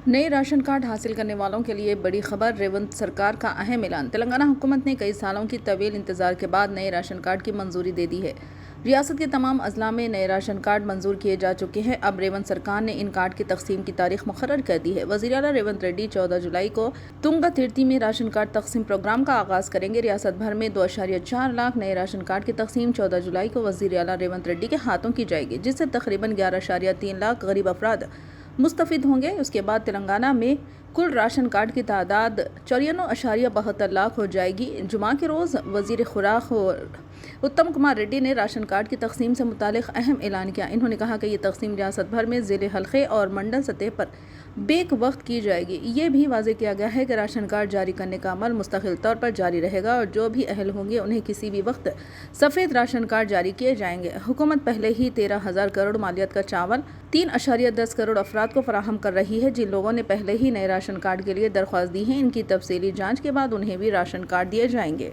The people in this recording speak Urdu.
نئے راشن کارڈ حاصل کرنے والوں کے لیے بڑی خبر، ریونت سرکار کا اہم اعلان۔ تلنگانہ حکومت نے کئی سالوں کی طویل انتظار کے بعد نئے راشن کارڈ کی منظوری دے دی ہے۔ ریاست کے تمام اضلاع میں نئے راشن کارڈ منظور کیے جا چکے ہیں۔ اب ریونت سرکار نے ان کارڈ کی تقسیم کی تاریخ مقرر کر دی ہے۔ وزیر اعلیٰ ریونت ریڈی 14 جولائی کو تنگا ترتی میں راشن کارڈ تقسیم پروگرام کا آغاز کریں گے۔ ریاست بھر میں 2.4 لاکھ نئے راشن کارڈ کی تقسیم 14 جولائی کو وزیر اعلیٰ ریونت ریڈی کے ہاتھوں کی جائے گی، جس سے تقریباً 11.3 لاکھ غریب افراد مستفید ہوں گے۔ اس کے بعد تلنگانہ میں کل راشن کارڈ کی تعداد 94.72 لاکھ ہو جائے گی۔ جمعہ کے روز وزیر خوراک اتم کمار ریڈی نے راشن کارڈ کی تقسیم سے متعلق اہم اعلان کیا۔ انہوں نے کہا کہ یہ تقسیم ریاست بھر میں ضلع، حلقے اور منڈل سطح پر بیک وقت کی جائے گی۔ یہ بھی واضح کیا گیا ہے کہ راشن کارڈ جاری کرنے کا عمل مستقل طور پر جاری رہے گا اور جو بھی اہل ہوں گے انہیں کسی بھی وقت سفید راشن کارڈ جاری کیے جائیں گے۔ حکومت پہلے ہی 13,000 کروڑ مالیت کا چاول 3.10 کروڑ افراد کو فراہم کر رہی ہے۔ جن لوگوں نے پہلے ہی نئے راشن کارڈ کے لیے درخواست دی ہے، ان کی تفصیلی جانچ کے بعد انہیں بھی راشن کارڈ دیے جائیں گے۔